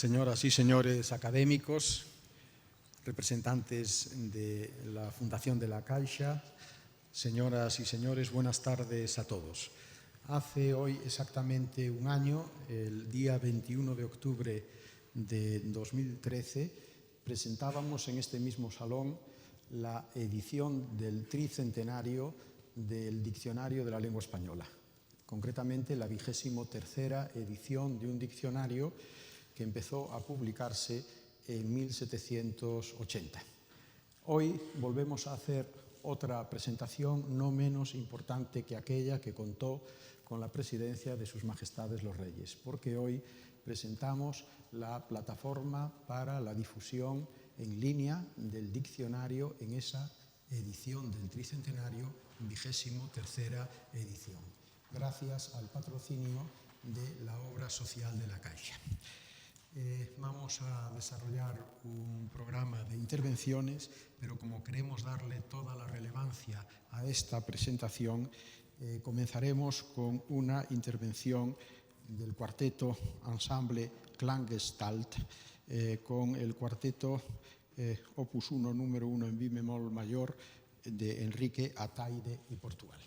Señoras y señores académicos, representantes de la Fundación de la Caixa, señoras y señores, buenas tardes a todos. Hace hoy exactamente un año, el día 21 de octubre de 2013, presentábamos en este mismo salón la edición del tricentenario del Diccionario de la Lengua Española, concretamente la 23ª edición de un diccionario que empezó a publicarse en 1780. Hoy volvemos a hacer otra presentación no menos importante que aquella que contó con la presidencia de Sus Majestades los Reyes, porque hoy presentamos la plataforma para la difusión en línea del diccionario en esa edición del tricentenario, 23ª edición, gracias al patrocinio de la obra social de la Caixa. Vamos a desarrollar un programa de intervenciones, pero como queremos darle toda la relevancia a esta presentación, comenzaremos con una intervención del cuarteto Ensemble Klangestalt, con el cuarteto Opus 1, número 1 en mi bemol mayor, de Enrique Ataide y Portugal.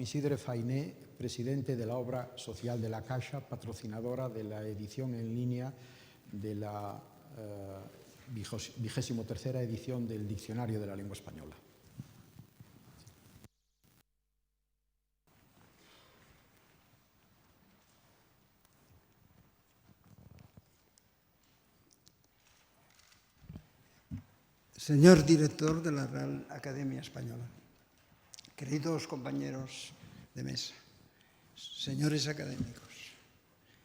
Isidre Fainé, presidente de la obra social de la Caixa, patrocinadora de la edición en línea de la 23ª edición del Diccionario de la Lengua Española. Señor director de la Real Academia Española, queridos compañeros de mesa, señores académicos,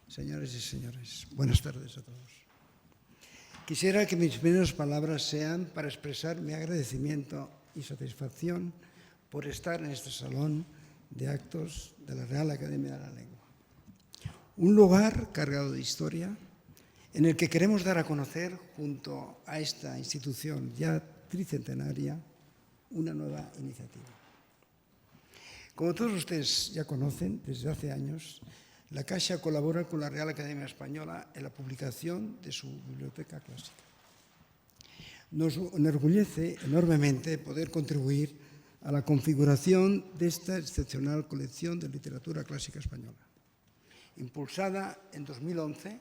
señores y señores, buenas tardes a todos. Quisiera que mis primeras palabras sean para expresar mi agradecimiento y satisfacción por estar en este salón de actos de la Real Academia de la Lengua. Un lugar cargado de historia, en el que queremos dar a conocer, junto a esta institución ya tricentenaria, una nueva iniciativa. Como todos ustedes ya conocen, desde hace años, la Caixa colabora con la Real Academia Española en la publicación de su biblioteca clásica. Nos enorgullece enormemente poder contribuir a la configuración de esta excepcional colección de literatura clásica española, impulsada en 2011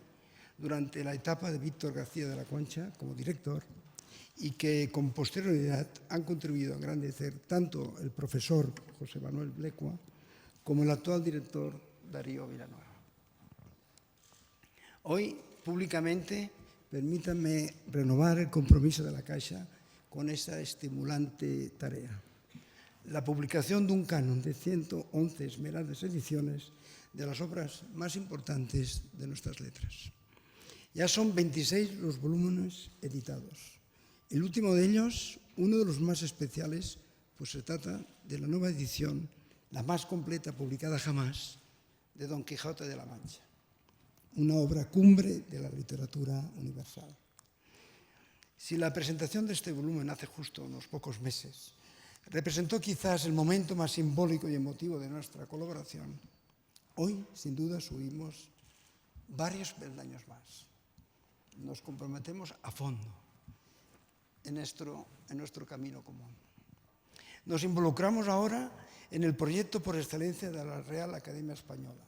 durante la etapa de Víctor García de la Concha como director y que con posterioridad han contribuido a engrandecer tanto el profesor José Manuel Blecua como el actual director Darío Villanueva. Hoy, públicamente, permítanme renovar el compromiso de la Caixa con esta estimulante tarea. La publicación de un canon de 111 esmeradas ediciones de las obras más importantes de nuestras letras. Ya son 26 los volúmenes editados. El último de ellos, uno de los más especiales, pues se trata de la nueva edición, la más completa publicada jamás, de Don Quijote de la Mancha, una obra cumbre de la literatura universal. Si la presentación de este volumen hace justo unos pocos meses representó quizás el momento más simbólico y emotivo de nuestra colaboración, hoy, sin duda, subimos varios peldaños más. Nos comprometemos a fondo en nuestro camino común. Nos involucramos ahora en el proyecto por excelencia de la Real Academia Española,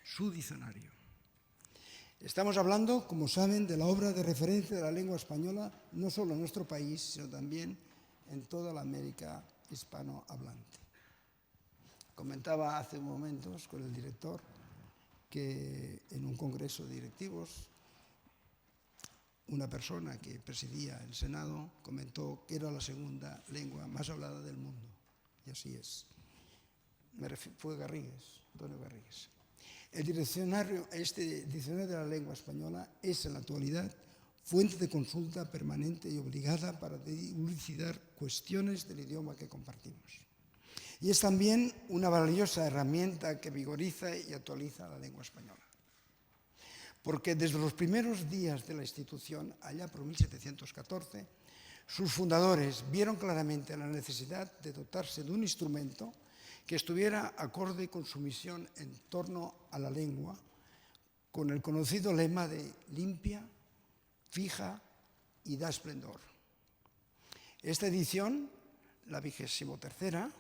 su diccionario. Estamos hablando, como saben, de la obra de referencia de la lengua española, no solo en nuestro país, sino también en toda la América hispanohablante. Comentaba hace momentos con el director que en un congreso de directivos una persona que presidía el Senado comentó que era la segunda lengua más hablada del mundo, y así es. Fue Garrigues, Antonio Garrigues. Este diccionario de la lengua española es en la actualidad fuente de consulta permanente y obligada para dilucidar cuestiones del idioma que compartimos. Y es también una valiosa herramienta que vigoriza y actualiza la lengua española. Porque desde los primeros días de la institución, allá por 1714, sus fundadores vieron claramente la necesidad de dotarse de un instrumento que estuviera acorde con su misión en torno a la lengua, con el conocido lema de limpia, fija y da esplendor. Esta edición, la 23ª,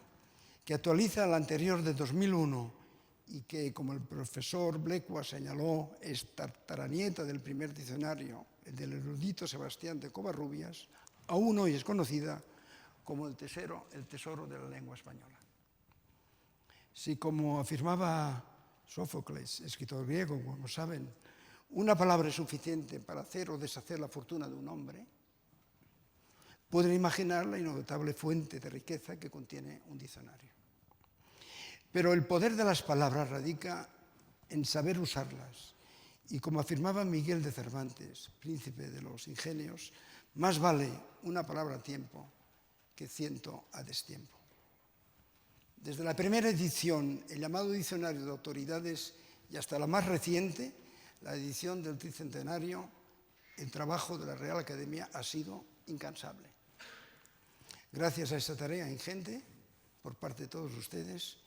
que actualiza la anterior de 2001, y que, como el profesor Blecua señaló, es tartaranieta del primer diccionario, el del erudito Sebastián de Covarrubias, aún hoy es conocida como el tesoro de la lengua española. Si, como afirmaba Sófocles, escritor griego, como saben, una palabra es suficiente para hacer o deshacer la fortuna de un hombre, pueden imaginar la inagotable fuente de riqueza que contiene un diccionario. Pero el poder de las palabras radica en saber usarlas. Y como afirmaba Miguel de Cervantes, príncipe de los ingenios, más vale una palabra a tiempo que 100 a destiempo. Desde la primera edición, el llamado Diccionario de Autoridades, y hasta la más reciente, la edición del tricentenario, el trabajo de la Real Academia ha sido incansable. Gracias a esta tarea ingente, por parte de todos ustedes,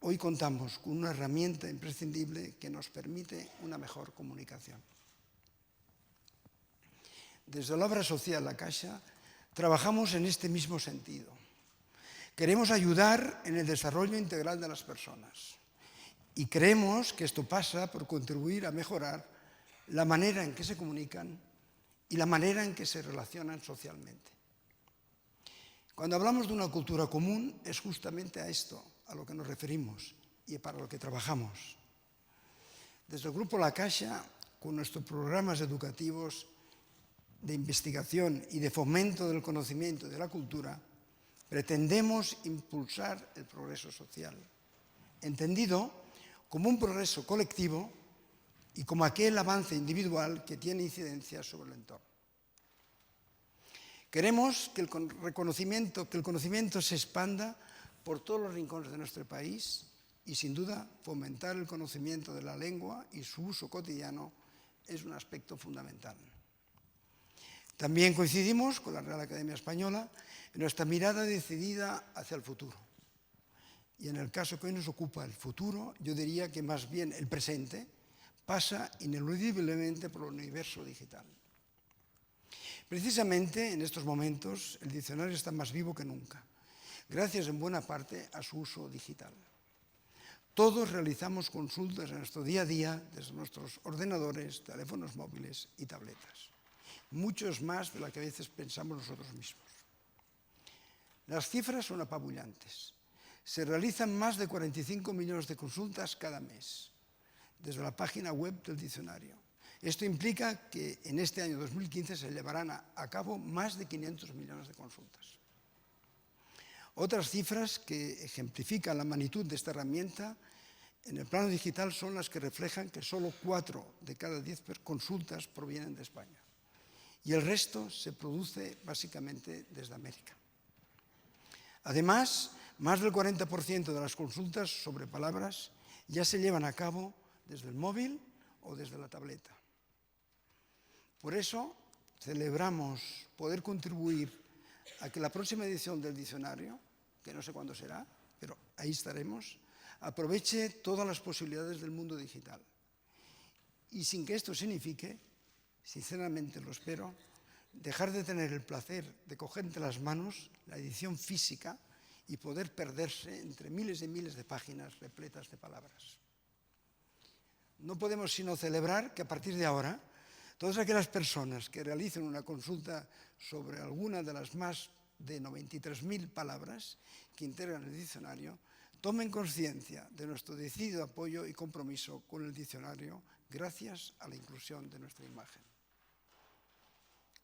hoy contamos con una herramienta imprescindible que nos permite una mejor comunicación. Desde la obra social La Caixa trabajamos en este mismo sentido. Queremos ayudar en el desarrollo integral de las personas y creemos que esto pasa por contribuir a mejorar la manera en que se comunican y la manera en que se relacionan socialmente. Cuando hablamos de una cultura común es justamente a esto a lo que nos referimos y para lo que trabajamos. Desde el Grupo La Caixa, con nuestros programas educativos de investigación y de fomento del conocimiento y de la cultura, pretendemos impulsar el progreso social, entendido como un progreso colectivo y como aquel avance individual que tiene incidencia sobre el entorno. Queremos que el conocimiento se expanda por todos los rincones de nuestro país y, sin duda, fomentar el conocimiento de la lengua y su uso cotidiano es un aspecto fundamental. También coincidimos con la Real Academia Española en nuestra mirada decidida hacia el futuro. Y en el caso que hoy nos ocupa el futuro, yo diría que más bien el presente pasa ineludiblemente por el universo digital. Precisamente en estos momentos el diccionario está más vivo que nunca, gracias en buena parte a su uso digital. Todos realizamos consultas en nuestro día a día desde nuestros ordenadores, teléfonos móviles y tabletas. Muchos más de lo que a veces pensamos nosotros mismos. Las cifras son apabullantes. Se realizan más de 45 millones de consultas cada mes desde la página web del diccionario. Esto implica que en este año 2015 se llevarán a cabo más de 500 millones de consultas. Otras cifras que ejemplifican la magnitud de esta herramienta en el plano digital son las que reflejan que solo 4 de cada 10 consultas provienen de España y el resto se produce básicamente desde América. Además, más del 40% de las consultas sobre palabras ya se llevan a cabo desde el móvil o desde la tableta. Por eso, celebramos poder contribuir a que la próxima edición del diccionario, que no sé cuándo será, pero ahí estaremos, aproveche todas las posibilidades del mundo digital. Y sin que esto signifique, sinceramente lo espero, dejar de tener el placer de coger entre las manos la edición física y poder perderse entre miles y miles de páginas repletas de palabras. No podemos sino celebrar que a partir de ahora, todas aquellas personas que realicen una consulta sobre alguna de las más de 93.000 palabras que integran el diccionario, tomen conciencia de nuestro decidido apoyo y compromiso con el diccionario gracias a la inclusión de nuestra imagen.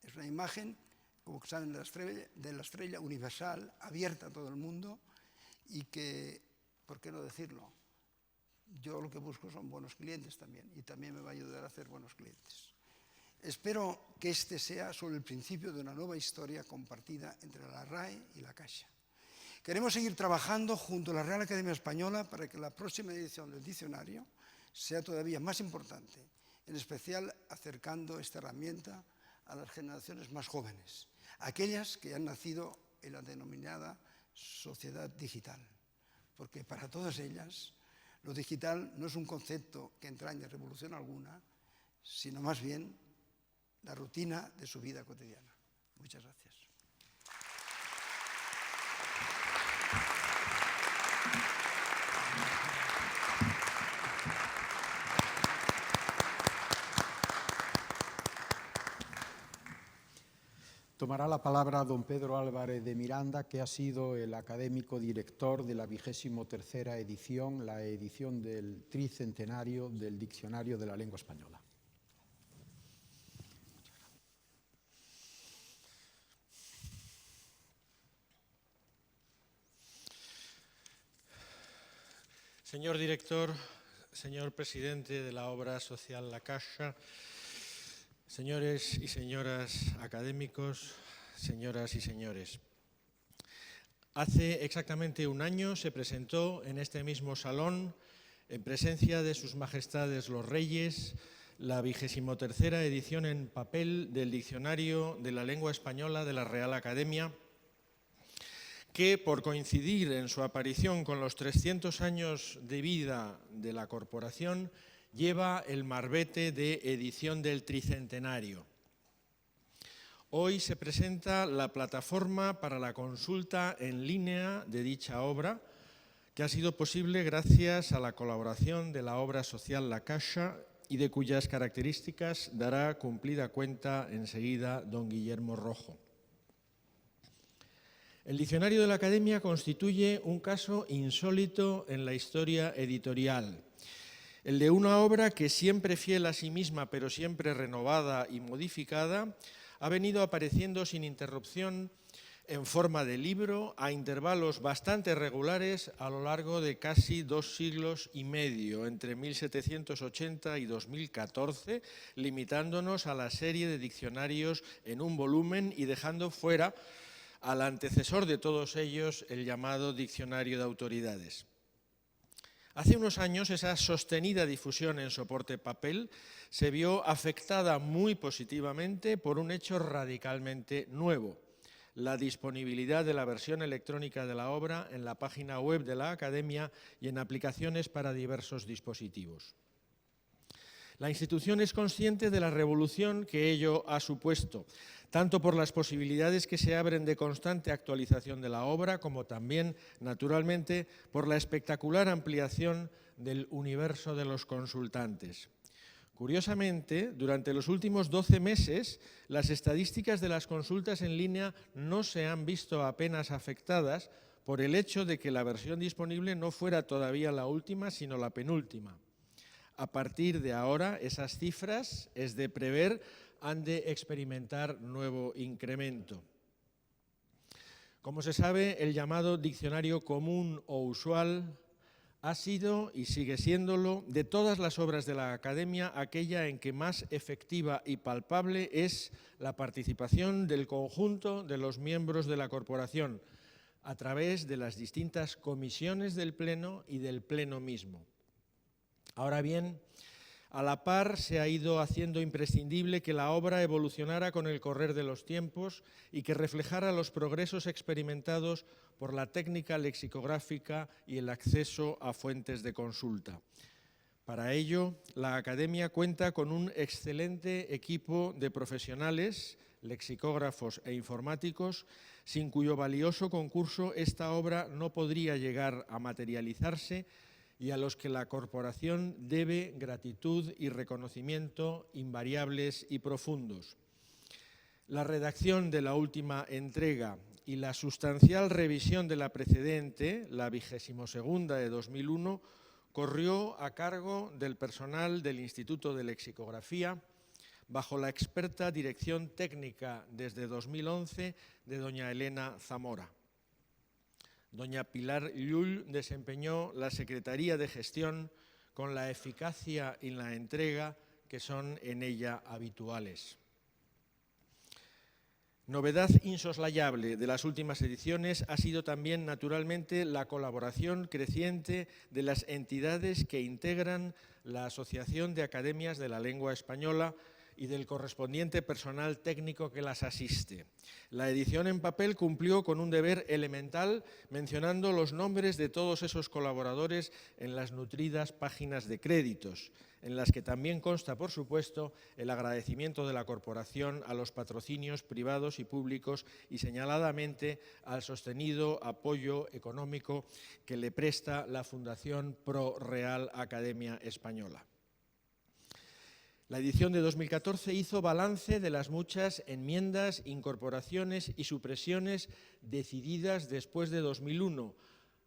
Es una imagen, como saben, de la estrella universal, abierta a todo el mundo y que, ¿por qué no decirlo? Yo lo que busco son buenos clientes también y también me va a ayudar a hacer buenos clientes. Espero que este sea solo el principio de una nueva historia compartida entre la RAE y la Caixa. Queremos seguir trabajando junto a la Real Academia Española para que la próxima edición del diccionario sea todavía más importante, en especial acercando esta herramienta a las generaciones más jóvenes, aquellas que han nacido en la denominada sociedad digital, porque para todas ellas lo digital no es un concepto que entrañe revolución alguna, sino más bien la rutina de su vida cotidiana. Muchas gracias. Tomará la palabra don Pedro Álvarez de Miranda, que ha sido el académico director de la 23ª edición, la edición del tricentenario del Diccionario de la Lengua Española. Señor director, señor presidente de la obra social La Caixa, señores y señoras académicos, señoras y señores. Hace exactamente un año se presentó en este mismo salón, en presencia de sus majestades los reyes, la 23ª edición en papel del Diccionario de la Lengua Española de la Real Academia, que por coincidir en su aparición con los 300 años de vida de la corporación, lleva el marbete de edición del tricentenario. Hoy se presenta la plataforma para la consulta en línea de dicha obra, que ha sido posible gracias a la colaboración de la obra social La Caixa y de cuyas características dará cumplida cuenta enseguida don Guillermo Rojo. El Diccionario de la Academia constituye un caso insólito en la historia editorial, el de una obra que, siempre fiel a sí misma, pero siempre renovada y modificada, ha venido apareciendo sin interrupción en forma de libro a intervalos bastante regulares a lo largo de casi 2 siglos y medio, entre 1780 y 2014, limitándonos a la serie de diccionarios en un volumen y dejando fuera al antecesor de todos ellos, el llamado Diccionario de Autoridades. Hace unos años esa sostenida difusión en soporte papel se vio afectada muy positivamente por un hecho radicalmente nuevo: la disponibilidad de la versión electrónica de la obra en la página web de la Academia y en aplicaciones para diversos dispositivos. La institución es consciente de la revolución que ello ha supuesto, tanto por las posibilidades que se abren de constante actualización de la obra, como también, naturalmente, por la espectacular ampliación del universo de los consultantes. Curiosamente, durante los últimos 12 meses, las estadísticas de las consultas en línea no se han visto apenas afectadas por el hecho de que la versión disponible no fuera todavía la última, sino la penúltima. A partir de ahora, esas cifras, es de prever, han de experimentar nuevo incremento. Como se sabe, el llamado diccionario común o usual ha sido y sigue siéndolo, de todas las obras de la Academia, aquella en que más efectiva y palpable es la participación del conjunto de los miembros de la corporación a través de las distintas comisiones del Pleno y del Pleno mismo. Ahora bien, a la par se ha ido haciendo imprescindible que la obra evolucionara con el correr de los tiempos y que reflejara los progresos experimentados por la técnica lexicográfica y el acceso a fuentes de consulta. Para ello, la Academia cuenta con un excelente equipo de profesionales, lexicógrafos e informáticos, sin cuyo valioso concurso esta obra no podría llegar a materializarse, y a los que la corporación debe gratitud y reconocimiento invariables y profundos. La redacción de la última entrega y la sustancial revisión de la precedente, la 22ª de 2001, corrió a cargo del personal del Instituto de Lexicografía, bajo la experta dirección técnica desde 2011 de doña Elena Zamora. Doña Pilar Llull desempeñó la Secretaría de Gestión con la eficacia y la entrega que son en ella habituales. Novedad insoslayable de las últimas ediciones ha sido también, naturalmente, la colaboración creciente de las entidades que integran la Asociación de Academias de la Lengua Española y del correspondiente personal técnico que las asiste. La edición en papel cumplió con un deber elemental, mencionando los nombres de todos esos colaboradores en las nutridas páginas de créditos, en las que también consta, por supuesto, el agradecimiento de la corporación a los patrocinios privados y públicos y señaladamente al sostenido apoyo económico que le presta la Fundación Pro Real Academia Española. La edición de 2014 hizo balance de las muchas enmiendas, incorporaciones y supresiones decididas después de 2001,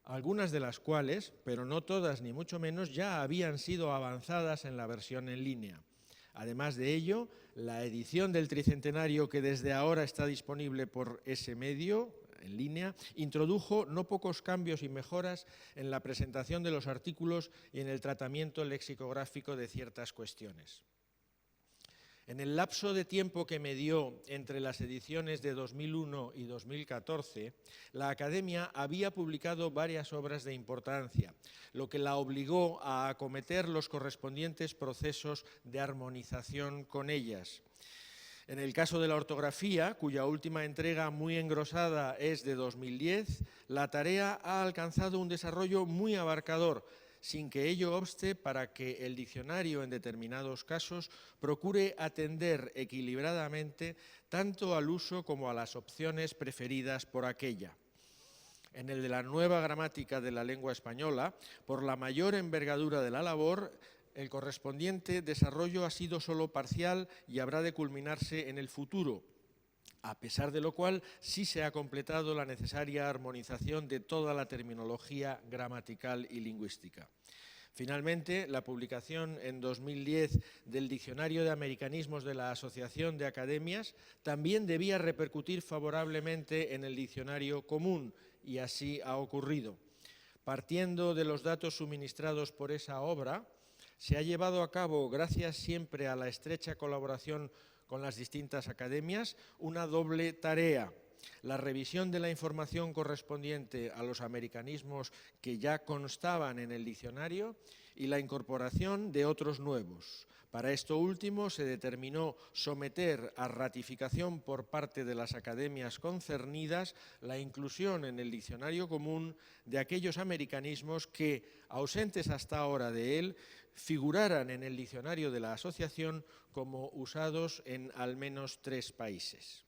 algunas de las cuales, pero no todas ni mucho menos, ya habían sido avanzadas en la versión en línea. Además de ello, la edición del tricentenario, que desde ahora está disponible por ese medio, en línea, introdujo no pocos cambios y mejoras en la presentación de los artículos y en el tratamiento lexicográfico de ciertas cuestiones. En el lapso de tiempo que medió entre las ediciones de 2001 y 2014, la Academia había publicado varias obras de importancia, lo que la obligó a acometer los correspondientes procesos de armonización con ellas. En el caso de la ortografía, cuya última entrega muy engrosada es de 2010, la tarea ha alcanzado un desarrollo muy abarcador, sin que ello obste para que el diccionario en determinados casos procure atender equilibradamente tanto al uso como a las opciones preferidas por aquella. En el de la nueva gramática de la lengua española, por la mayor envergadura de la labor, el correspondiente desarrollo ha sido solo parcial y habrá de culminarse en el futuro, a pesar de lo cual sí se ha completado la necesaria armonización de toda la terminología gramatical y lingüística. Finalmente, la publicación en 2010 del Diccionario de Americanismos de la Asociación de Academias también debía repercutir favorablemente en el diccionario común, y así ha ocurrido. Partiendo de los datos suministrados por esa obra, se ha llevado a cabo, gracias siempre a la estrecha colaboración con las distintas academias, una doble tarea: la revisión de la información correspondiente a los americanismos que ya constaban en el diccionario y la incorporación de otros nuevos. Para esto último se determinó someter a ratificación por parte de las academias concernidas la inclusión en el diccionario común de aquellos americanismos que, ausentes hasta ahora de él, figuraran en el diccionario de la asociación como usados en al menos 3 países.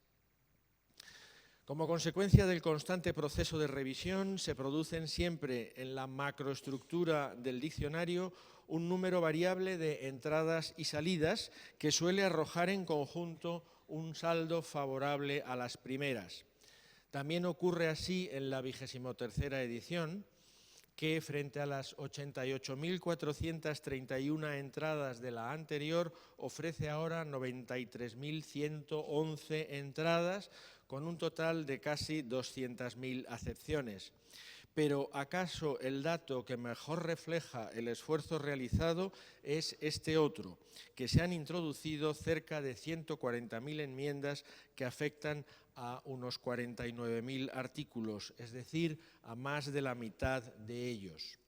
Como consecuencia del constante proceso de revisión, se producen siempre en la macroestructura del diccionario un número variable de entradas y salidas que suele arrojar en conjunto un saldo favorable a las primeras. También ocurre así en la 23ª edición, que frente a las 88.431 entradas de la anterior, ofrece ahora 93.111 entradas, con un total de casi 200.000 acepciones. Pero ¿acaso el dato que mejor refleja el esfuerzo realizado es este otro? Que se han introducido cerca de 140.000 enmiendas que afectan a unos 49.000 artículos, es decir, a más de la mitad de ellos.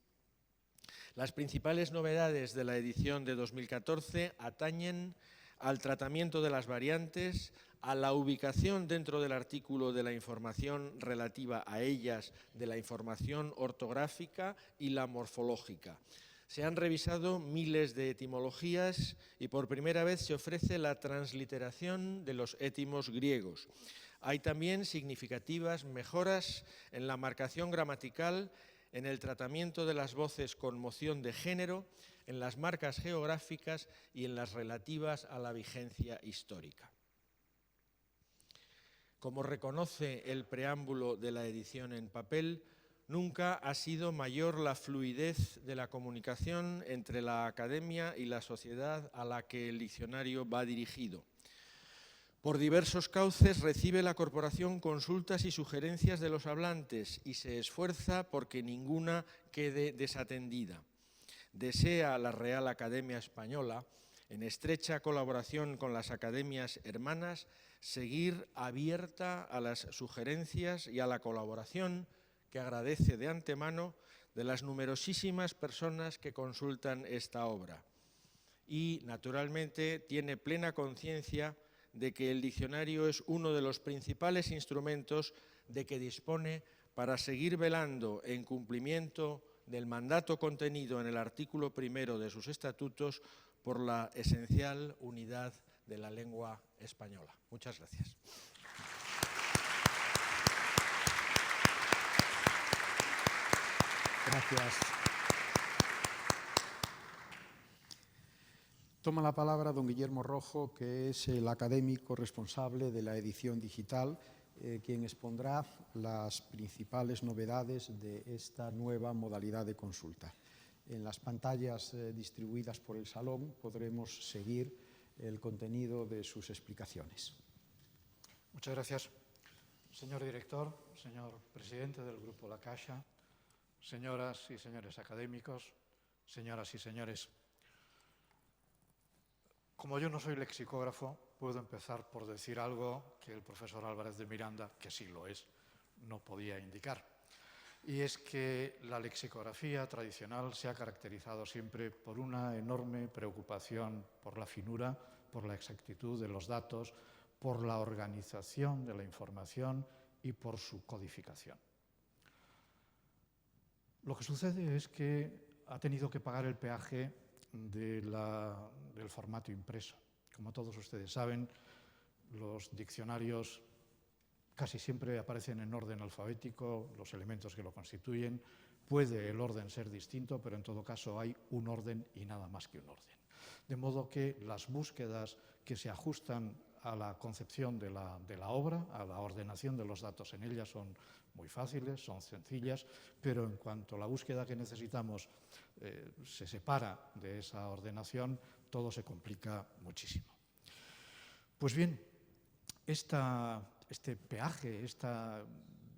Las principales novedades de la edición de 2014 atañen al tratamiento de las variantes, a la ubicación dentro del artículo de la información relativa a ellas, de la información ortográfica y la morfológica. Se han revisado miles de etimologías y por primera vez se ofrece la transliteración de los étimos griegos. Hay también significativas mejoras en la marcación gramatical, en el tratamiento de las voces con moción de género, en las marcas geográficas y en las relativas a la vigencia histórica. Como reconoce el preámbulo de la edición en papel, nunca ha sido mayor la fluidez de la comunicación entre la academia y la sociedad a la que el diccionario va dirigido. Por diversos cauces recibe la corporación consultas y sugerencias de los hablantes y se esfuerza porque ninguna quede desatendida. Desea la Real Academia Española, en estrecha colaboración con las academias hermanas, seguir abierta a las sugerencias y a la colaboración que agradece de antemano de las numerosísimas personas que consultan esta obra. Y, naturalmente, tiene plena conciencia de que el diccionario es uno de los principales instrumentos de que dispone para seguir velando en cumplimiento del mandato contenido en el artículo 1 de sus estatutos por la esencial unidad de la lengua española. Muchas gracias. Gracias. Toma la palabra don Guillermo Rojo, que es el académico responsable de la edición digital, quien expondrá las principales novedades de esta nueva modalidad de consulta. En las pantallas distribuidas por el salón podremos seguir el contenido de sus explicaciones. Muchas gracias. Señor director, señor presidente del Grupo La Caixa, señoras y señores académicos, señoras y señores. Como yo no soy lexicógrafo, puedo empezar por decir algo que el profesor Álvarez de Miranda, que sí lo es, no podía indicar. Y es que la lexicografía tradicional se ha caracterizado siempre por una enorme preocupación por la finura, por la exactitud de los datos, por la organización de la información y por su codificación. Lo que sucede es que ha tenido que pagar el peaje del formato impreso. Como todos ustedes saben, los diccionarios casi siempre aparecen en orden alfabético, los elementos que lo constituyen. Puede el orden ser distinto, pero en todo caso hay un orden y nada más que un orden. De modo que las búsquedas que se ajustan a la concepción de la obra, a la ordenación de los datos en ella, son muy fáciles, son sencillas, pero en cuanto la búsqueda que necesitamos se separa de esa ordenación, todo se complica muchísimo. Pues bien, este peaje, esta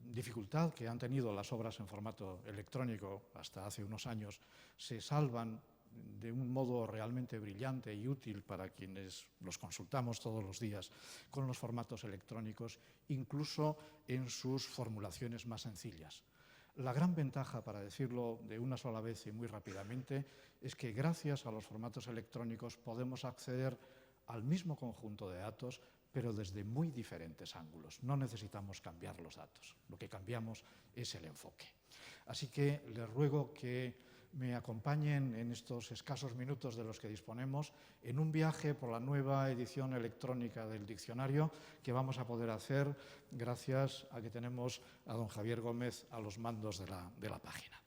dificultad que han tenido las obras en formato electrónico hasta hace unos años, se salvan de un modo realmente brillante y útil para quienes los consultamos todos los días con los formatos electrónicos, incluso en sus formulaciones más sencillas. La gran ventaja, para decirlo de una sola vez y muy rápidamente, es que gracias a los formatos electrónicos podemos acceder al mismo conjunto de datos, pero desde muy diferentes ángulos. No necesitamos cambiar los datos, lo que cambiamos es el enfoque. Así que les ruego que me acompañen en estos escasos minutos de los que disponemos en un viaje por la nueva edición electrónica del diccionario que vamos a poder hacer gracias a que tenemos a don Javier Gómez a los mandos de la página.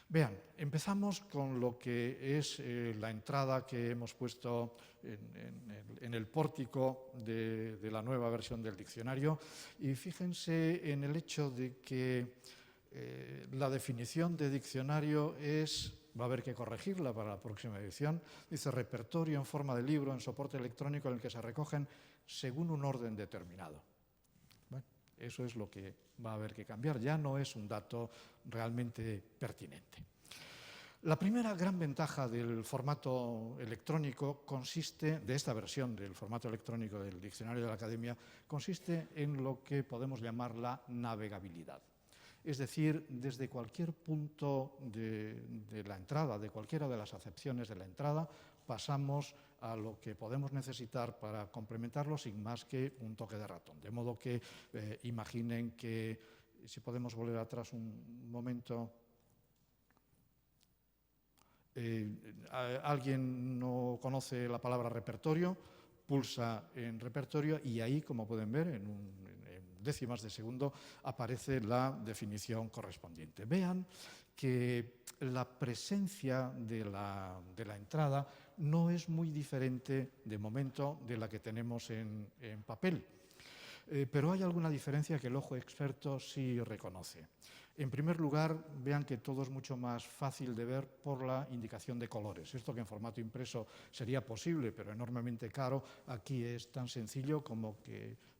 Vean, empezamos con lo que es la entrada que hemos puesto en el pórtico de la nueva versión del diccionario y fíjense en el hecho de que la definición de diccionario va a haber que corregirla para la próxima edición. Dice repertorio en forma de libro en soporte electrónico en el que se recogen según un orden determinado. Bueno, eso es lo que va a haber que cambiar. Ya no es un dato realmente pertinente. La primera gran ventaja del formato electrónico consiste, de esta versión del formato electrónico del Diccionario de la Academia, consiste en lo que podemos llamar la navegabilidad. Es decir, desde cualquier punto de la entrada, de cualquiera de las acepciones de la entrada, pasamos a lo que podemos necesitar para complementarlo sin más que un toque de ratón. De modo que imaginen que, si podemos volver atrás un momento, alguien no conoce la palabra repertorio, pulsa en repertorio y ahí, como pueden ver, en décimas de segundo aparece la definición correspondiente. Vean que la presencia de la entrada no es muy diferente de momento de la que tenemos en papel, pero hay alguna diferencia que el ojo experto sí reconoce. En primer lugar, vean que todo es mucho más fácil de ver por la indicación de colores. Esto que en formato impreso sería posible, pero enormemente caro, aquí es tan sencillo como que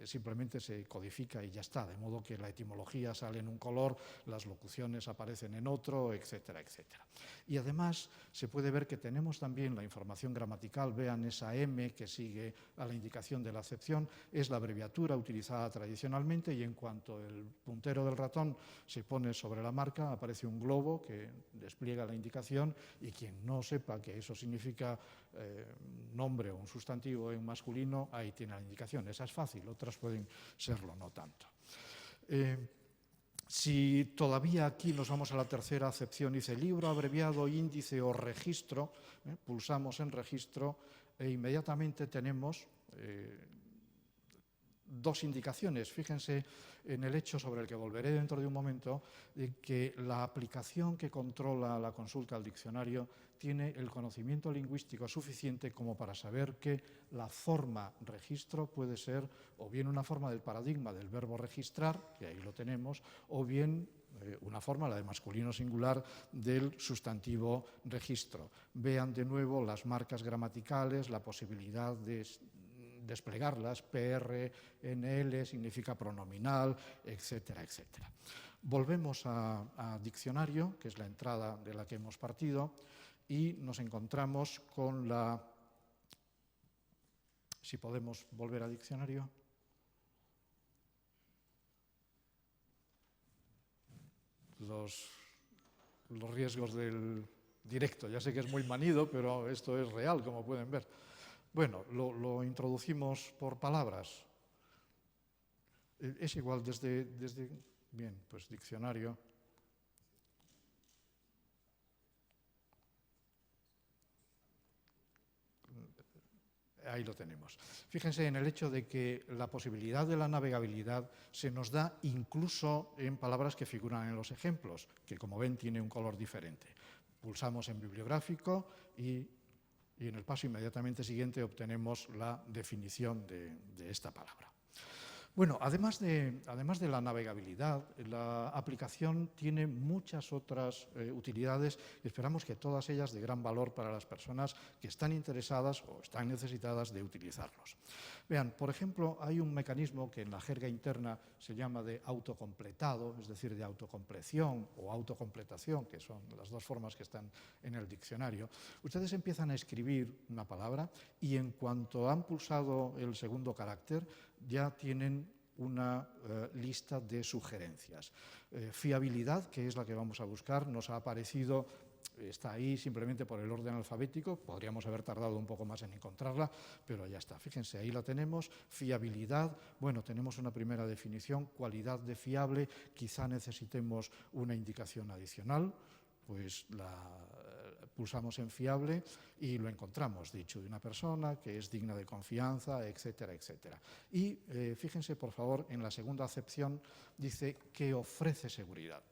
simplemente se codifica y ya está, de modo que la etimología sale en un color, las locuciones aparecen en otro, etcétera, etcétera. Y además se puede ver que tenemos también la información gramatical. Vean esa M que sigue a la indicación de la acepción, es la abreviatura utilizada tradicionalmente y en cuanto el puntero del ratón se pone sobre la marca, aparece un globo que despliega la indicación y quien no sepa que eso significa un nombre o un sustantivo en masculino, ahí tiene la indicación. Esa es fácil, otras pueden serlo no tanto. Si todavía aquí nos vamos a la tercera acepción, dice libro, abreviado, índice o registro, pulsamos en registro e inmediatamente tenemos dos indicaciones. Fíjense en el hecho sobre el que volveré dentro de un momento, de que la aplicación que controla la consulta al diccionario tiene el conocimiento lingüístico suficiente como para saber que la forma registro puede ser o bien una forma del paradigma del verbo registrar, que ahí lo tenemos, o bien una forma, la de masculino singular, del sustantivo registro. Vean de nuevo las marcas gramaticales, la posibilidad de desplegarlas, PR, NL, significa pronominal, etcétera, etcétera. Volvemos a diccionario, que es la entrada de la que hemos partido, y nos encontramos con la... Si podemos volver a diccionario. Los riesgos del directo. Ya sé que es muy manido, pero esto es real, como pueden ver. Bueno, lo introducimos por palabras. Es igual desde... Bien, pues diccionario. ahí lo tenemos. Fíjense en el hecho de que la posibilidad de la navegabilidad se nos da incluso en palabras que figuran en los ejemplos, que como ven tiene un color diferente. Pulsamos en bibliográfico y en el paso inmediatamente siguiente obtenemos la definición de esta palabra. Bueno, además de la navegabilidad, la aplicación tiene muchas otras utilidades y esperamos que todas ellas de gran valor para las personas que están interesadas o están necesitadas de utilizarlos. Vean, por ejemplo, hay un mecanismo que en la jerga interna se llama de autocompletado, es decir, de autocompleción o autocompletación, que son las dos formas que están en el diccionario. Ustedes empiezan a escribir una palabra y en cuanto han pulsado el segundo carácter, ya tienen una lista de sugerencias. Fiabilidad, que es la que vamos a buscar, nos ha aparecido, está ahí simplemente por el orden alfabético, podríamos haber tardado un poco más en encontrarla, pero ya está. Fíjense, ahí la tenemos. Fiabilidad, bueno, tenemos una primera definición. Cualidad de fiable, quizá necesitemos una indicación adicional, pues pulsamos en fiable y lo encontramos, dicho de una persona que es digna de confianza, etcétera, etcétera. Y fíjense, por favor, en la segunda acepción dice que ofrece seguridad.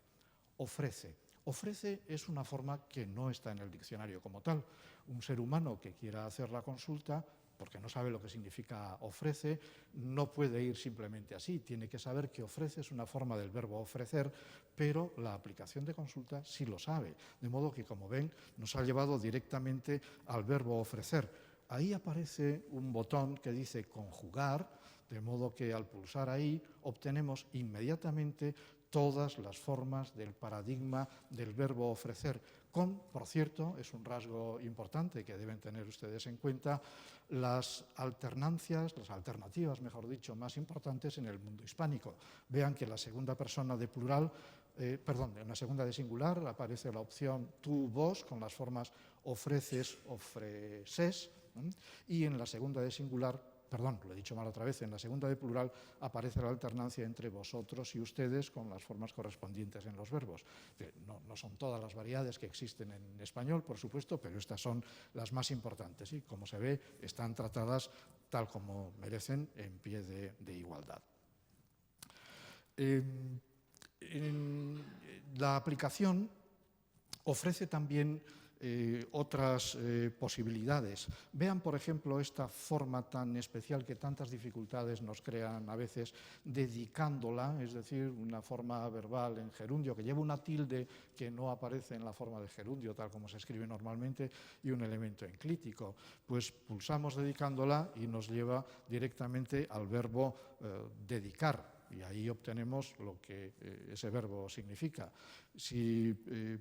Ofrece. Ofrece es una forma que no está en el diccionario como tal. Un ser humano que quiera hacer la consulta, porque no sabe lo que significa ofrece, no puede ir simplemente así, tiene que saber que ofrece es una forma del verbo ofrecer, pero la aplicación de consulta sí lo sabe, de modo que, como ven, nos ha llevado directamente al verbo ofrecer. Ahí aparece un botón que dice conjugar, de modo que al pulsar ahí obtenemos inmediatamente todas las formas del paradigma del verbo ofrecer, con, por cierto, es un rasgo importante que deben tener ustedes en cuenta, las alternativas, mejor dicho, más importantes en el mundo hispánico. Vean que en la segunda persona de plural, en la segunda de singular aparece la opción tú, vos, con las formas ofreces, ofreces, y en la segunda de singular, perdón, lo he dicho mal otra vez, en la segunda de plural aparece la alternancia entre vosotros y ustedes con las formas correspondientes en los verbos. No son todas las variedades que existen en español, por supuesto, pero estas son las más importantes y, como se ve, están tratadas tal como merecen, en pie de igualdad. La aplicación ofrece también otras posibilidades. Vean, por ejemplo, esta forma tan especial que tantas dificultades nos crean a veces, dedicándola, es decir, una forma verbal en gerundio que lleva una tilde que no aparece en la forma de gerundio, tal como se escribe normalmente, y un elemento enclítico. Pues pulsamos dedicándola y nos lleva directamente al verbo dedicar. Y ahí obtenemos lo que ese verbo significa. Si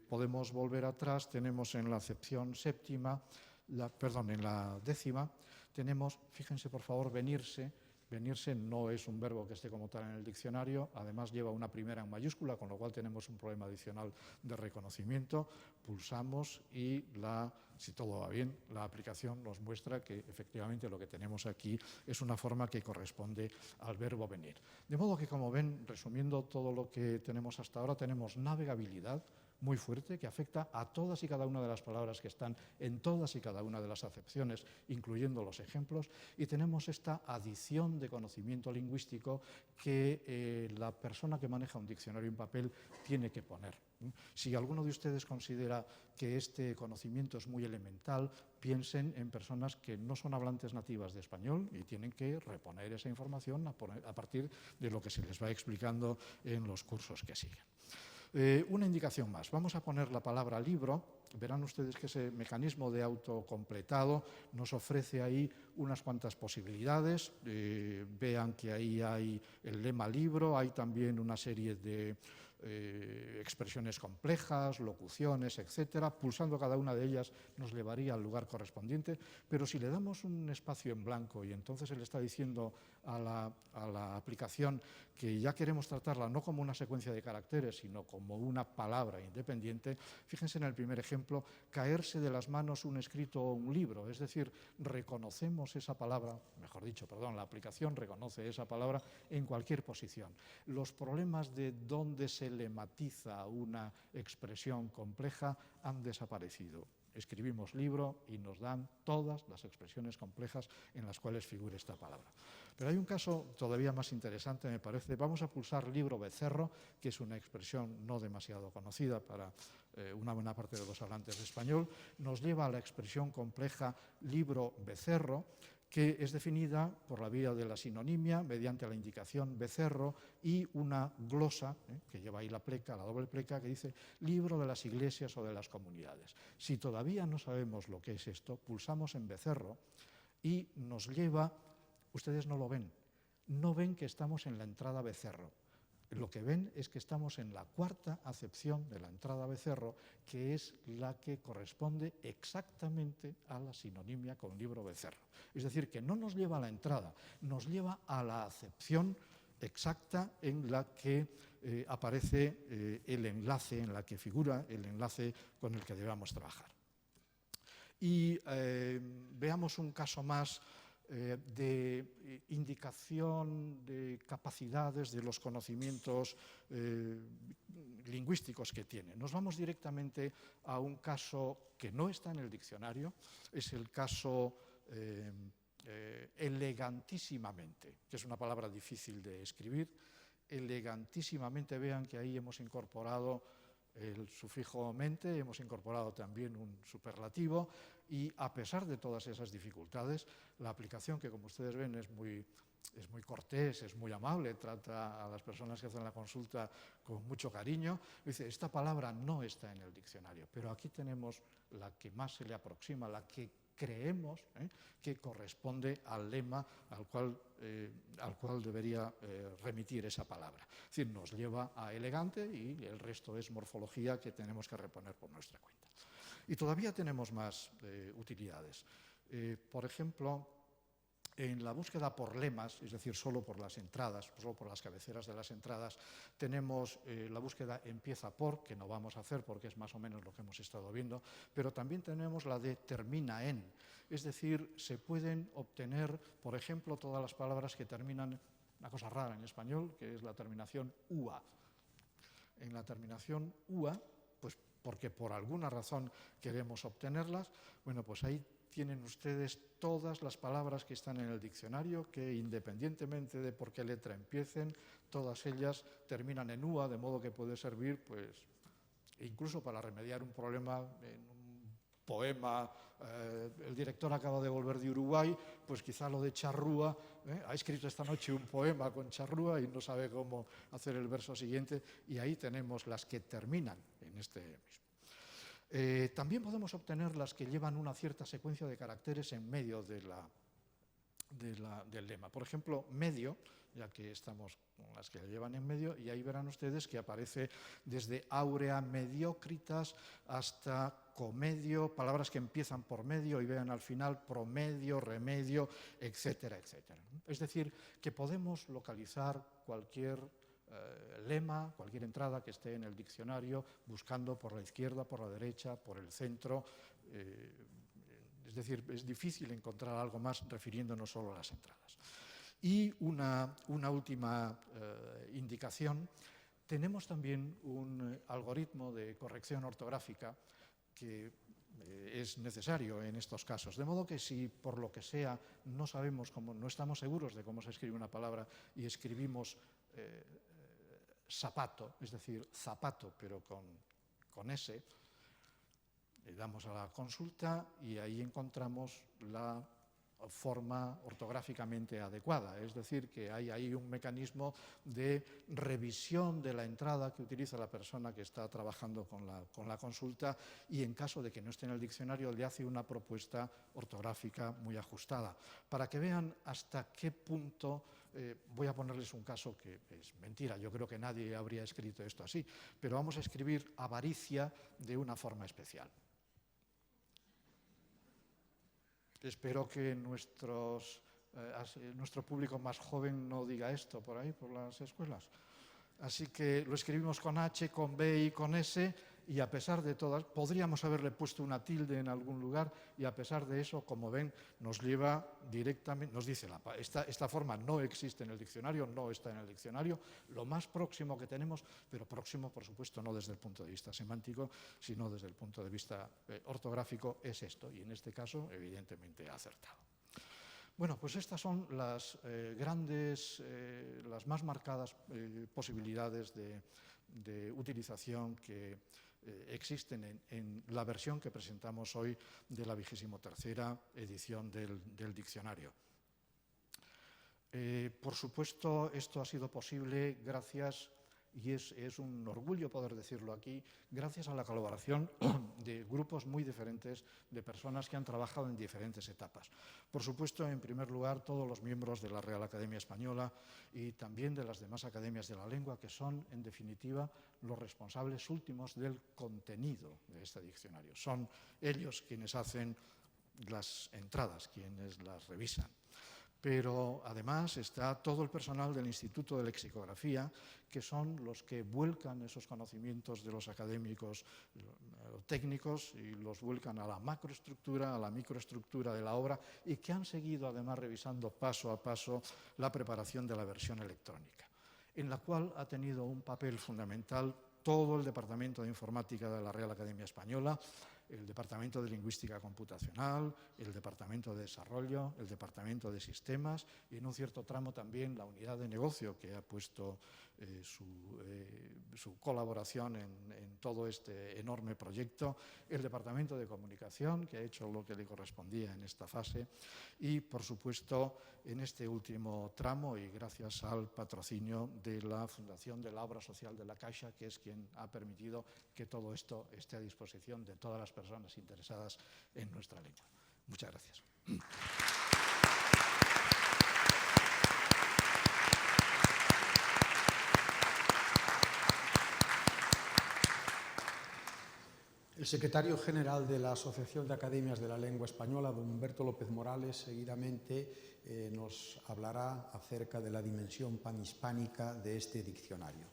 podemos volver atrás, tenemos en la acepción séptima, en la décima, tenemos, fíjense por favor, venirse. Venirse no es un verbo que esté como tal en el diccionario, además lleva una primera en mayúscula, con lo cual tenemos un problema adicional de reconocimiento. Pulsamos y, si todo va bien, la aplicación nos muestra que efectivamente lo que tenemos aquí es una forma que corresponde al verbo venir. De modo que, como ven, resumiendo todo lo que tenemos hasta ahora, tenemos navegabilidad muy fuerte que afecta a todas y cada una de las palabras que están en todas y cada una de las acepciones, incluyendo los ejemplos, y tenemos esta adición de conocimiento lingüístico que la persona que maneja un diccionario en papel tiene que poner. Si alguno de ustedes considera que este conocimiento es muy elemental, piensen en personas que no son hablantes nativas de español y tienen que reponer esa información a partir de lo que se les va explicando en los cursos que siguen. Una indicación más. Vamos a poner la palabra libro. Verán ustedes que ese mecanismo de autocompletado nos ofrece ahí unas cuantas posibilidades. Vean que ahí hay el lema libro, hay también una serie de expresiones complejas, locuciones, etcétera. Pulsando cada una de ellas nos llevaría al lugar correspondiente, pero si le damos un espacio en blanco y entonces él está diciendo a la aplicación que ya queremos tratarla no como una secuencia de caracteres, sino como una palabra independiente, fíjense en el primer ejemplo, caerse de las manos un escrito o un libro, es decir, reconocemos esa palabra, mejor dicho, la aplicación reconoce esa palabra en cualquier posición. Los problemas de dónde se se le matiza una expresión compleja han desaparecido. Escribimos libro y nos dan todas las expresiones complejas en las cuales figura esta palabra. Pero hay un caso todavía más interesante, me parece. Vamos a pulsar libro becerro, que es una expresión no demasiado conocida para una buena parte de los hablantes de español. Nos lleva a la expresión compleja libro becerro, que es definida por la vía de la sinonimia mediante la indicación becerro y una glosa, que lleva ahí la pleca, la doble pleca, que dice libro de las iglesias o de las comunidades. Si todavía no sabemos lo que es esto, pulsamos en becerro y nos lleva, ustedes no lo ven, no ven que estamos en la entrada becerro. Lo que ven es que estamos en la cuarta acepción de la entrada becerro, que es la que corresponde exactamente a la sinonimia con libro becerro. Es decir, que no nos lleva a la entrada, nos lleva a la acepción exacta en la que aparece el enlace, en la que figura el enlace con el que debamos trabajar. Y veamos un caso más de indicación de capacidades de los conocimientos lingüísticos que tiene. Nos vamos directamente a un caso que no está en el diccionario, es el caso elegantísimamente, que es una palabra difícil de escribir. Elegantísimamente, vean que ahí hemos incorporado el sufijo mente, hemos incorporado también un superlativo y a pesar de todas esas dificultades, la aplicación, que como ustedes ven es muy cortés, es muy amable, trata a las personas que hacen la consulta con mucho cariño, dice, esta palabra no está en el diccionario, pero aquí tenemos la que más se le aproxima, la que creemos que corresponde al lema al cual debería remitir esa palabra. Es decir, nos lleva a elegante y el resto es morfología que tenemos que reponer por nuestra cuenta. Y todavía tenemos más utilidades. Por ejemplo, en la búsqueda por lemas, es decir, solo por las entradas, solo por las cabeceras de las entradas, tenemos la búsqueda empieza por, que no vamos a hacer porque es más o menos lo que hemos estado viendo, pero también tenemos la de termina en, es decir, se pueden obtener, por ejemplo, todas las palabras que terminan, una cosa rara en español, que es la terminación ua. En la terminación ua, pues porque por alguna razón queremos obtenerlas, bueno, pues ahí tienen ustedes todas las palabras que están en el diccionario, que independientemente de por qué letra empiecen, todas ellas terminan en ua, de modo que puede servir, pues, incluso para remediar un problema en un poema. El director acaba de volver de Uruguay, pues quizá lo de charrúa, ha escrito esta noche un poema con charrúa y no sabe cómo hacer el verso siguiente, y ahí tenemos las que terminan en este mismo. También podemos obtener las que llevan una cierta secuencia de caracteres en medio del lema. Por ejemplo, medio, ya que estamos con las que llevan en medio, y ahí verán ustedes que aparece desde áurea mediocritas hasta comedio, palabras que empiezan por medio y vean al final promedio, remedio, etcétera, etcétera. Es decir, que podemos localizar cualquier lema, cualquier entrada que esté en el diccionario, buscando por la izquierda, por la derecha, por el centro. Es decir, es difícil encontrar algo más refiriéndonos solo a las entradas. Y una última indicación, tenemos también un algoritmo de corrección ortográfica que es necesario en estos casos. De modo que si por lo que sea no sabemos cómo, no estamos seguros de cómo se escribe una palabra y escribimos zapato, es decir, zapato, pero con S, le damos a la consulta y ahí encontramos la forma ortográficamente adecuada. Es decir, que hay ahí un mecanismo de revisión de la entrada que utiliza la persona que está trabajando con la consulta y en caso de que no esté en el diccionario le hace una propuesta ortográfica muy ajustada. Para que vean hasta qué punto, voy a ponerles un caso que es mentira, yo creo que nadie habría escrito esto así, pero vamos a escribir avaricia de una forma especial. Espero que nuestro público más joven no diga esto por ahí, por las escuelas. Así que lo escribimos con H, con B y con S y a pesar de todas, podríamos haberle puesto una tilde en algún lugar y a pesar de eso, como ven, nos lleva directamente, nos dice, esta forma no existe en el diccionario, no está en el diccionario, lo más próximo que tenemos, pero próximo, por supuesto, no desde el punto de vista semántico, sino desde el punto de vista ortográfico, es esto, y en este caso, evidentemente, ha acertado. Bueno, pues estas son las las más marcadas posibilidades de utilización que existen en la versión que presentamos hoy de la 23ª edición del diccionario. Por supuesto, esto ha sido posible gracias, y es un orgullo poder decirlo aquí, gracias a la colaboración de grupos muy diferentes, de personas que han trabajado en diferentes etapas. Por supuesto, en primer lugar, todos los miembros de la Real Academia Española y también de las demás academias de la lengua, que son, en definitiva, los responsables últimos del contenido de este diccionario. Son ellos quienes hacen las entradas, quienes las revisan. Pero además está todo el personal del Instituto de Lexicografía, que son los que vuelcan esos conocimientos de los académicos técnicos y los vuelcan a la macroestructura, a la microestructura de la obra y que han seguido además revisando paso a paso la preparación de la versión electrónica, en la cual ha tenido un papel fundamental todo el Departamento de Informática de la Real Academia Española, el Departamento de Lingüística Computacional, el Departamento de Desarrollo, el Departamento de Sistemas y en un cierto tramo también la unidad de negocio que ha puesto su colaboración en todo este enorme proyecto, el Departamento de Comunicación que ha hecho lo que le correspondía en esta fase y, por supuesto, en este último tramo y gracias al patrocinio de la Fundación de la Obra Social de la Caixa, que es quien ha permitido que todo esto esté a disposición de todas las personas interesadas en nuestra lengua. Muchas gracias. El secretario general de la Asociación de Academias de la Lengua Española, don Humberto López Morales, seguidamente nos hablará acerca de la dimensión panhispánica de este diccionario.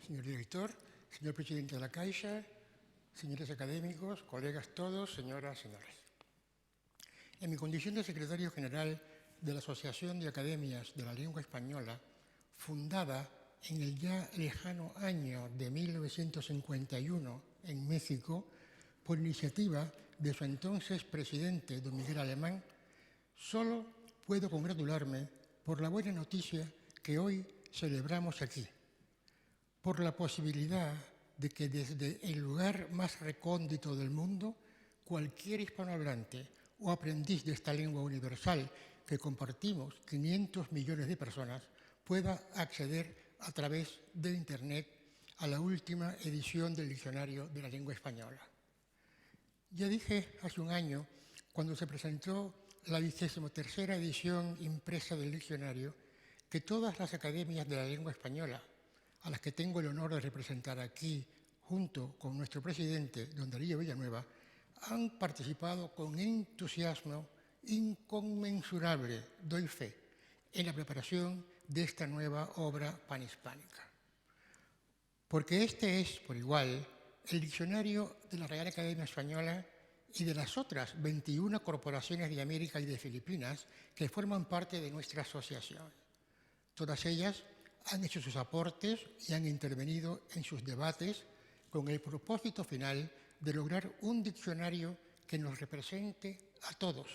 Señor director, señor presidente de la Caixa, señores académicos, colegas todos, señoras, señores. En mi condición de secretario general de la Asociación de Academias de la Lengua Española, fundada en el ya lejano año de 1951 en México, por iniciativa de su entonces presidente, don Miguel Alemán, solo puedo congratularme por la buena noticia que hoy celebramos aquí, por la posibilidad de que desde el lugar más recóndito del mundo, cualquier hispanohablante o aprendiz de esta lengua universal que compartimos 500 millones de personas pueda acceder a través de Internet a la última edición del Diccionario de la Lengua Española. Ya dije hace un año, cuando se presentó la 23ª edición impresa del diccionario, que todas las academias de la lengua española, a las que tengo el honor de representar aquí, junto con nuestro presidente, don Darío Villanueva, han participado con entusiasmo inconmensurable, doy fe, en la preparación de esta nueva obra panhispánica. Porque este es, por igual, el diccionario de la Real Academia Española y de las otras 21 corporaciones de América y de Filipinas que forman parte de nuestra asociación. Todas ellas han hecho sus aportes y han intervenido en sus debates con el propósito final de lograr un diccionario que nos represente a todos,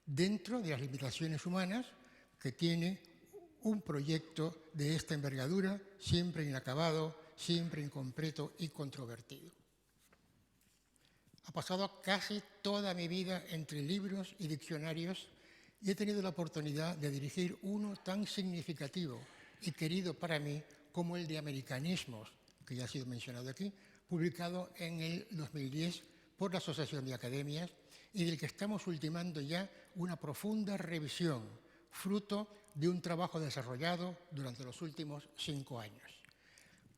dentro de las limitaciones humanas que tiene un proyecto de esta envergadura, siempre inacabado, siempre incompleto y controvertido. Ha pasado casi toda mi vida entre libros y diccionarios y he tenido la oportunidad de dirigir uno tan significativo y querido para mí como el de Americanismos, que ya ha sido mencionado aquí, publicado en el 2010 por la Asociación de Academias y del que estamos ultimando ya una profunda revisión, fruto de un trabajo desarrollado durante los últimos 5 años.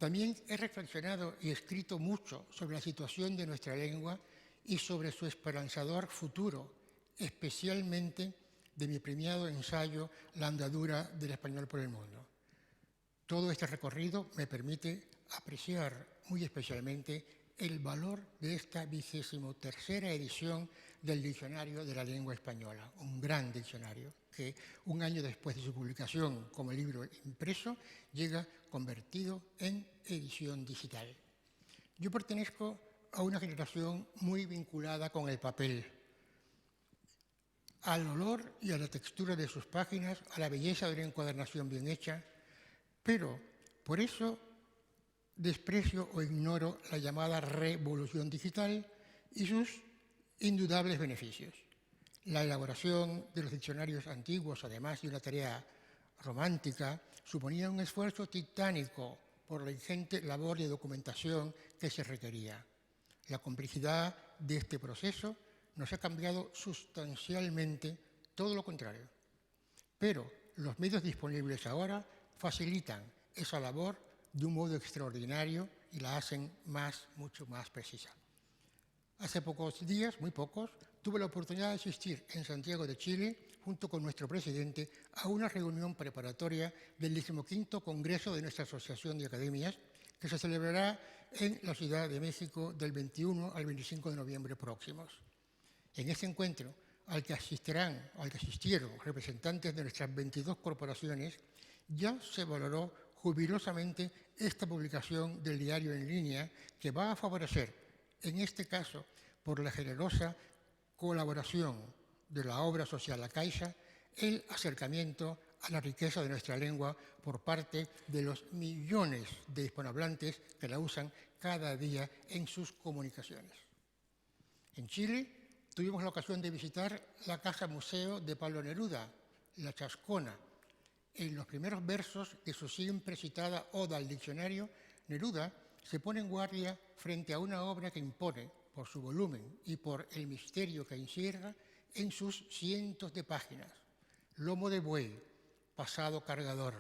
También he reflexionado y escrito mucho sobre la situación de nuestra lengua y sobre su esperanzador futuro, especialmente de mi premiado ensayo La andadura del español por el mundo. Todo este recorrido me permite apreciar muy especialmente el valor de esta 23ª edición del Diccionario de la Lengua Española, un gran diccionario que un año después de su publicación como libro impreso llega convertido en edición digital. Yo pertenezco a una generación muy vinculada con el papel, al olor y a la textura de sus páginas, a la belleza de una encuadernación bien hecha, pero por eso desprecio o ignoro la llamada revolución digital y sus indudables beneficios. La elaboración de los diccionarios antiguos, además de una tarea romántica, suponía un esfuerzo titánico por la ingente labor de documentación que se requería. La complejidad de este proceso nos ha cambiado sustancialmente, todo lo contrario. Pero los medios disponibles ahora facilitan esa labor de un modo extraordinario y la hacen mucho más precisa. Hace pocos días, muy pocos, tuve la oportunidad de asistir en Santiago de Chile, junto con nuestro presidente, a una reunión preparatoria del 15º Congreso de nuestra Asociación de Academias, que se celebrará en la Ciudad de México del 21 al 25 de noviembre próximos. En este encuentro, al que asistieron representantes de nuestras 22 corporaciones, ya se valoró jubilosamente esta publicación del diario en línea que va a favorecer, en este caso, por la generosa colaboración de la obra social La Caixa, el acercamiento a la riqueza de nuestra lengua por parte de los millones de hispanohablantes que la usan cada día en sus comunicaciones. En Chile tuvimos la ocasión de visitar la Casa Museo de Pablo Neruda, La Chascona. En los primeros versos de su siempre citada Oda al Diccionario, Neruda se pone en guardia frente a una obra que impone, por su volumen y por el misterio que encierra, en sus cientos de páginas. Lomo de buey, pasado cargador,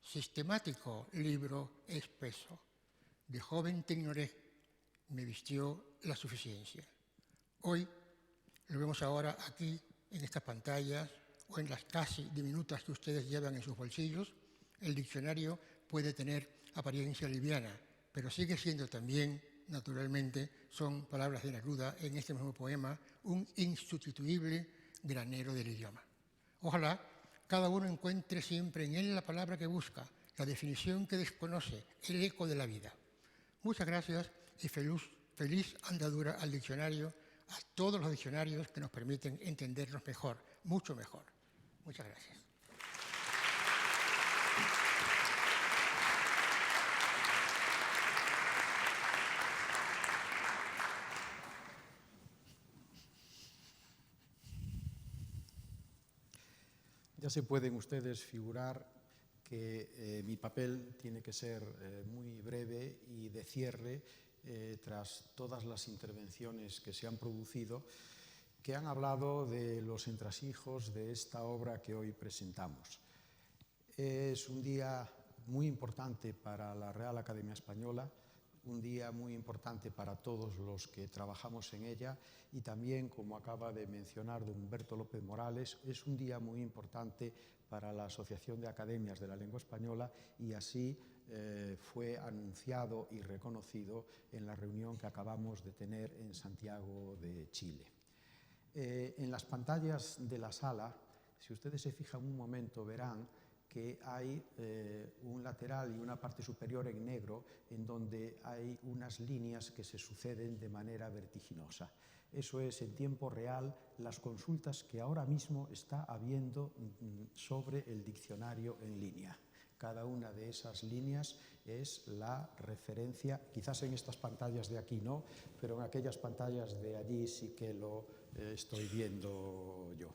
sistemático libro espeso. De joven te ignoré, me vistió la suficiencia. Hoy lo vemos ahora aquí en estas pantallas o en las casi diminutas que ustedes llevan en sus bolsillos. El diccionario puede tener apariencia liviana, pero sigue siendo también, naturalmente, son palabras de Neruda en este mismo poema, un insustituible granero del idioma. Ojalá cada uno encuentre siempre en él la palabra que busca, la definición que desconoce, el eco de la vida. Muchas gracias y feliz andadura al diccionario, a todos los diccionarios que nos permiten entendernos mejor, mucho mejor. Muchas gracias. Ya se pueden ustedes figurar que mi papel tiene que ser muy breve y de cierre tras todas las intervenciones que se han producido, que han hablado de los entresijos de esta obra que hoy presentamos. Es un día muy importante para la Real Academia Española, un día muy importante para todos los que trabajamos en ella y también, como acaba de mencionar don Humberto López Morales, es un día muy importante para la Asociación de Academias de la Lengua Española y así fue anunciado y reconocido en la reunión que acabamos de tener en Santiago de Chile. En las pantallas de la sala, si ustedes se fijan un momento, verán que hay un lateral y una parte superior en negro en donde hay unas líneas que se suceden de manera vertiginosa. Eso es en tiempo real las consultas que ahora mismo está habiendo sobre el diccionario en línea. Cada una de esas líneas es la referencia, quizás en estas pantallas de aquí no, pero en aquellas pantallas de allí sí que lo estoy viendo yo.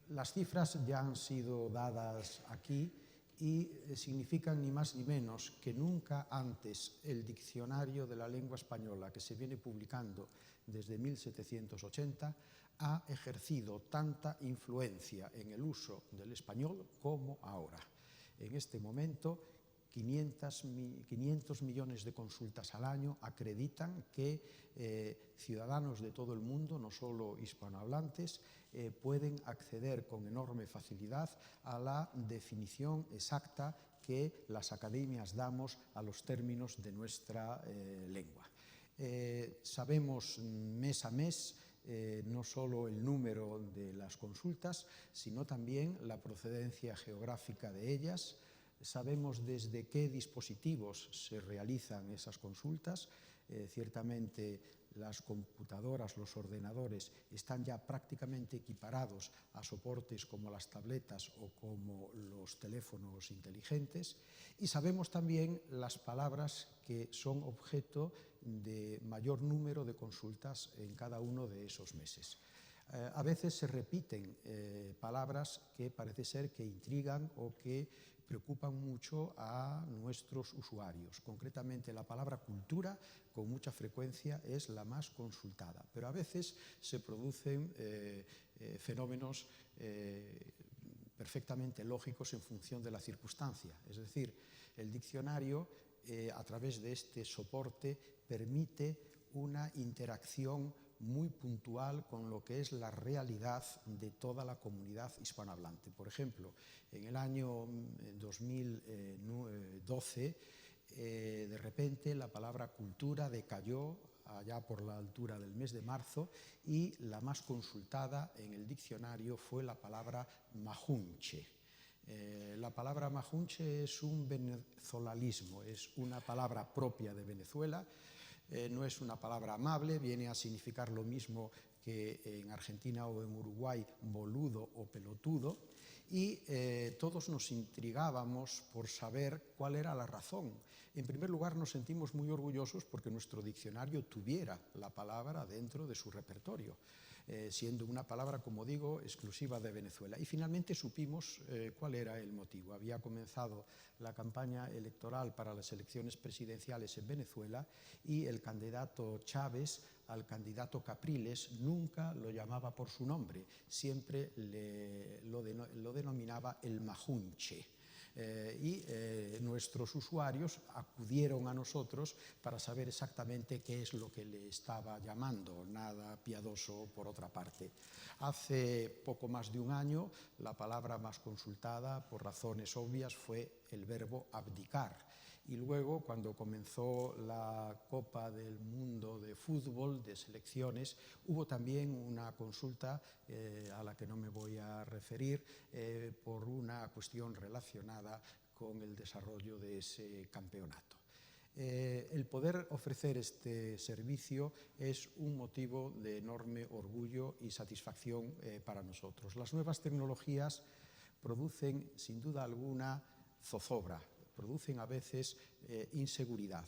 Las cifras ya han sido dadas aquí y significan ni más ni menos que nunca antes el diccionario de la lengua española, que se viene publicando desde 1780, ha ejercido tanta influencia en el uso del español como ahora. En este momento, 500 millones de consultas al año acreditan que ciudadanos de todo el mundo, no solo hispanohablantes, pueden acceder con enorme facilidad a la definición exacta que las academias damos a los términos de nuestra lengua. Sabemos mes a mes no solo el número de las consultas, sino también la procedencia geográfica de ellas. Sabemos desde qué dispositivos se realizan esas consultas. Ciertamente las computadoras, los ordenadores están ya prácticamente equiparados a soportes como las tabletas o como los teléfonos inteligentes, y sabemos también las palabras que son objeto de mayor número de consultas en cada uno de esos meses. A veces se repiten palabras que parece ser que intrigan o que preocupan mucho a nuestros usuarios. Concretamente, la palabra cultura con mucha frecuencia es la más consultada, pero a veces se producen fenómenos perfectamente lógicos en función de la circunstancia. Es decir, el diccionario, a través de este soporte, permite una interacción muy puntual con lo que es la realidad de toda la comunidad hispanohablante. Por ejemplo, en el año 2012, de repente la palabra cultura decayó allá por la altura del mes de marzo y la más consultada en el diccionario fue la palabra majunche. La palabra majunche es un venezolanismo, es una palabra propia de Venezuela. No es una palabra amable, viene a significar lo mismo que en Argentina o en Uruguay boludo o pelotudo, y todos nos intrigábamos por saber cuál era la razón. En primer lugar, nos sentimos muy orgullosos porque nuestro diccionario tuviera la palabra dentro de su repertorio, siendo una palabra, como digo, exclusiva de Venezuela. Y finalmente supimos cuál era el motivo. Había comenzado la campaña electoral para las elecciones presidenciales en Venezuela y el candidato Chávez al candidato Capriles nunca lo llamaba por su nombre, siempre lo denominaba el majunche. Nuestros usuarios acudieron a nosotros para saber exactamente qué es lo que le estaba llamando, nada piadoso por otra parte. Hace poco más de un año, la palabra más consultada, por razones obvias, fue el verbo abdicar. Y luego, cuando comenzó la Copa del Mundo de Fútbol, de selecciones, hubo también una consulta a la que no me voy a referir por una cuestión relacionada con el desarrollo de ese campeonato. El poder ofrecer este servicio es un motivo de enorme orgullo y satisfacción para nosotros. Las nuevas tecnologías producen, sin duda alguna, zozobra, producen a veces inseguridad.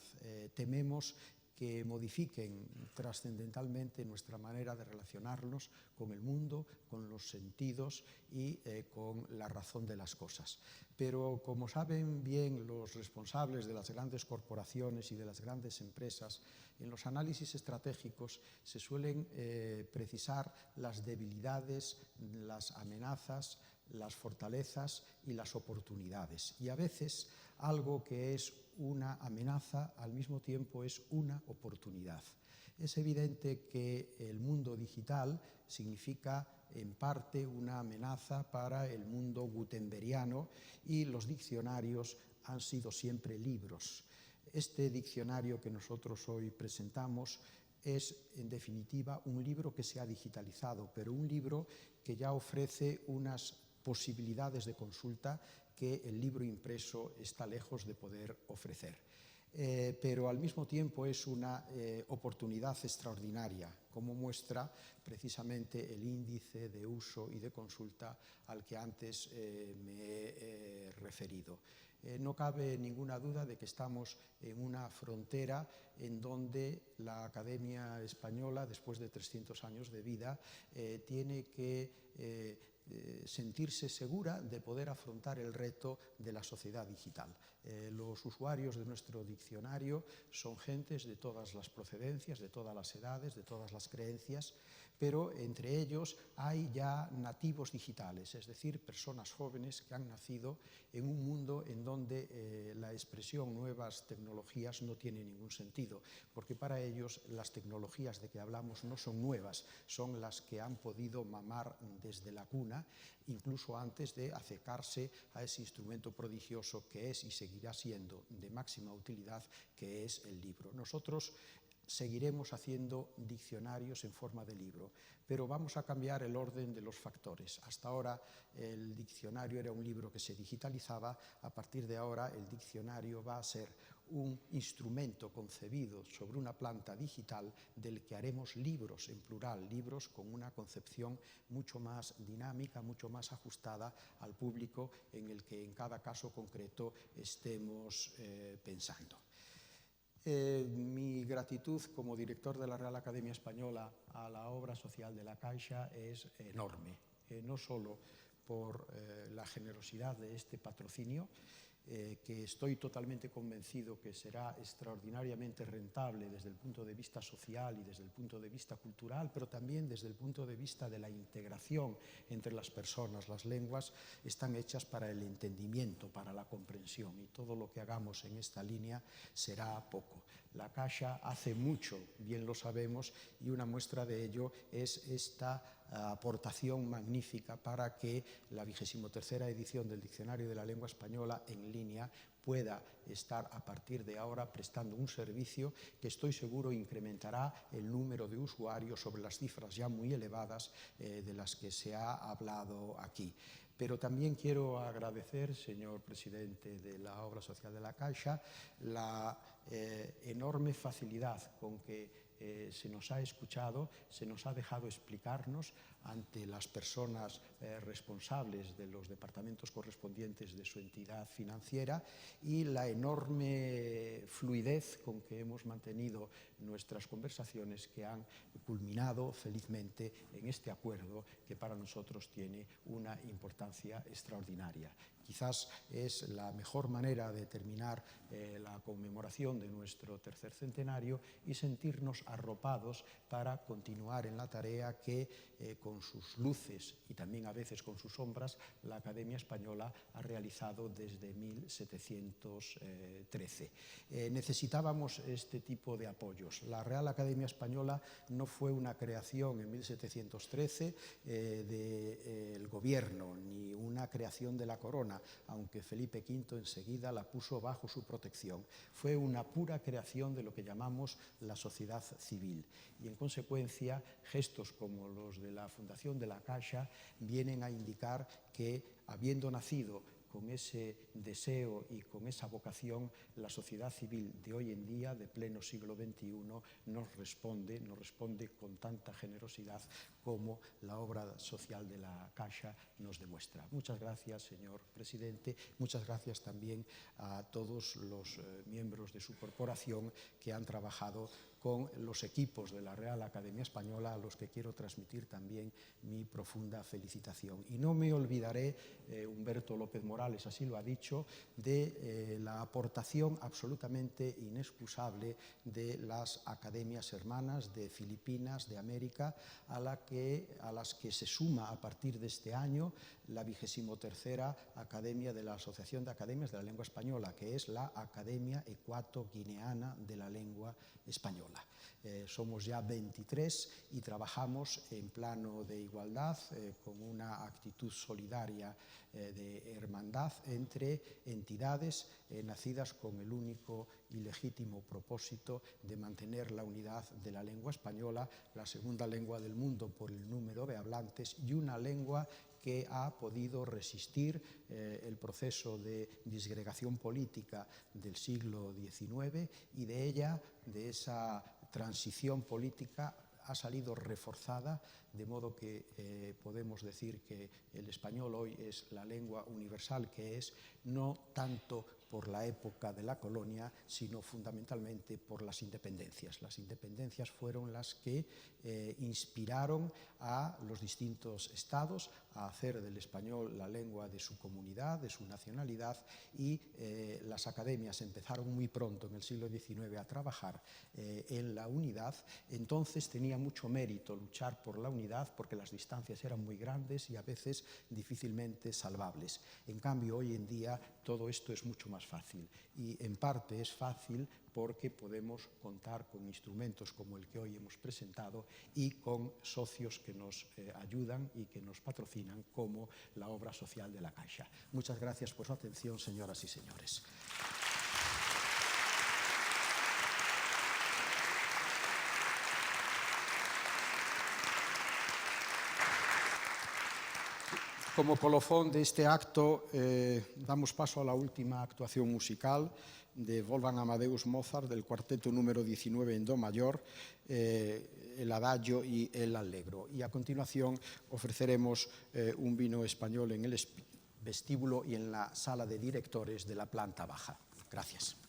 Tememos que modifiquen trascendentalmente nuestra manera de relacionarnos con el mundo, con los sentidos y con la razón de las cosas. Pero, como saben bien los responsables de las grandes corporaciones y de las grandes empresas, en los análisis estratégicos se suelen precisar las debilidades, las amenazas, las fortalezas y las oportunidades. Y a veces algo que es una amenaza al mismo tiempo es una oportunidad. Es evidente que el mundo digital significa en parte una amenaza para el mundo gutenberiano y los diccionarios han sido siempre libros. Este diccionario que nosotros hoy presentamos es, en definitiva, un libro que se ha digitalizado, pero un libro que ya ofrece unas posibilidades de consulta que el libro impreso está lejos de poder ofrecer. Pero al mismo tiempo es una oportunidad extraordinaria, como muestra precisamente el índice de uso y de consulta al que antes me he referido. No cabe ninguna duda de que estamos en una frontera en donde la Academia Española, después de 300 años de vida, tiene que sentirse segura de poder afrontar el reto de la sociedad digital. Los usuarios de nuestro diccionario son gentes de todas las procedencias, de todas las edades, de todas las creencias, pero entre ellos hay ya nativos digitales, es decir, personas jóvenes que han nacido en un mundo en donde la expresión nuevas tecnologías no tiene ningún sentido, porque para ellos las tecnologías de que hablamos no son nuevas, son las que han podido mamar desde la cuna, incluso antes de acercarse a ese instrumento prodigioso que es y seguirá siendo de máxima utilidad, que es el libro. Nosotros seguiremos haciendo diccionarios en forma de libro, pero vamos a cambiar el orden de los factores. Hasta ahora el diccionario era un libro que se digitalizaba, a partir de ahora el diccionario va a ser un instrumento concebido sobre una planta digital del que haremos libros en plural, libros con una concepción mucho más dinámica, mucho más ajustada al público en el que en cada caso concreto estemos pensando. Mi gratitud como director de la Real Academia Española a la obra social de la Caixa es enorme, no solo por la generosidad de este patrocinio, que estoy totalmente convencido que será extraordinariamente rentable desde el punto de vista social y desde el punto de vista cultural, pero también desde el punto de vista de la integración entre las personas. Las lenguas están hechas para el entendimiento, para la comprensión, y todo lo que hagamos en esta línea será poco. La Caixa hace mucho, bien lo sabemos, y una muestra de ello es esta aportación magnífica para que la 23ª edición del Diccionario de la Lengua Española en línea pueda estar a partir de ahora prestando un servicio que estoy seguro incrementará el número de usuarios sobre las cifras ya muy elevadas de las que se ha hablado aquí. Pero también quiero agradecer, señor presidente de la Obra Social de la Caixa, la enorme facilidad con que se nos ha escuchado, se nos ha dejado explicarnos ante las personas responsables de los departamentos correspondientes de su entidad financiera, y la enorme fluidez con que hemos mantenido nuestras conversaciones, que han culminado felizmente en este acuerdo que para nosotros tiene una importancia extraordinaria. Quizás es la mejor manera de terminar la conmemoración de nuestro tercer centenario y sentirnos arropados para continuar en la tarea que, con sus luces y también a veces con sus sombras, la Academia Española ha realizado desde 1713. Necesitábamos este tipo de apoyos. La Real Academia Española no fue una creación en 1713 del gobierno, ni una creación de la corona, aunque Felipe V enseguida la puso bajo su protección. Fue una pura creación de lo que llamamos la sociedad civil, y en consecuencia gestos como los de la Fundación de la Caixa vienen a indicar que, habiendo nacido con ese deseo y con esa vocación, la sociedad civil de hoy en día, de pleno siglo XXI, nos responde con tanta generosidad como la obra social de la Caixa nos demuestra. Muchas gracias, señor presidente. Muchas gracias también a todos los miembros de su corporación que han trabajado con los equipos de la Real Academia Española, a los que quiero transmitir también mi profunda felicitación. Y no me olvidaré, Humberto López Morales así lo ha dicho, de la aportación absolutamente inexcusable de las academias hermanas de Filipinas, de América, a las que se suma a partir de este año la 23ª Academia de la Asociación de Academias de la Lengua Española, que es la Academia Ecuato-Guineana de la Lengua Española. Somos ya 23 y trabajamos en plano de igualdad, con una actitud solidaria de hermandad entre entidades nacidas con el único y legítimo propósito de mantener la unidad de la lengua española, la segunda lengua del mundo por el número de hablantes, y una lengua que ha podido resistir el proceso de disgregación política del siglo XIX, y de ella, de esa transición política, ha salido reforzada, de modo que podemos decir que el español hoy es la lengua universal que es, no tanto por la época de la colonia, sino fundamentalmente por las independencias. Las independencias fueron las que inspiraron a los distintos estados a hacer del español la lengua de su comunidad, de su nacionalidad, y las academias empezaron muy pronto en el siglo XIX a trabajar en la unidad. Entonces tenía mucho mérito luchar por la unidad porque las distancias eran muy grandes y a veces difícilmente salvables. En cambio, hoy en día todo esto es mucho más fácil, y en parte es fácil porque podemos contar con instrumentos como el que hoy hemos presentado y con socios que nos ayudan y que nos patrocinan, como la obra social de la Caixa. Muchas gracias por su atención, señoras y señores. Como colofón de este acto, damos paso a la última actuación musical de Wolfgang Amadeus Mozart, del cuarteto número 19 en do mayor, el Adagio y el Allegro. Y a continuación ofreceremos un vino español en el vestíbulo y en la sala de directores de la planta baja. Gracias.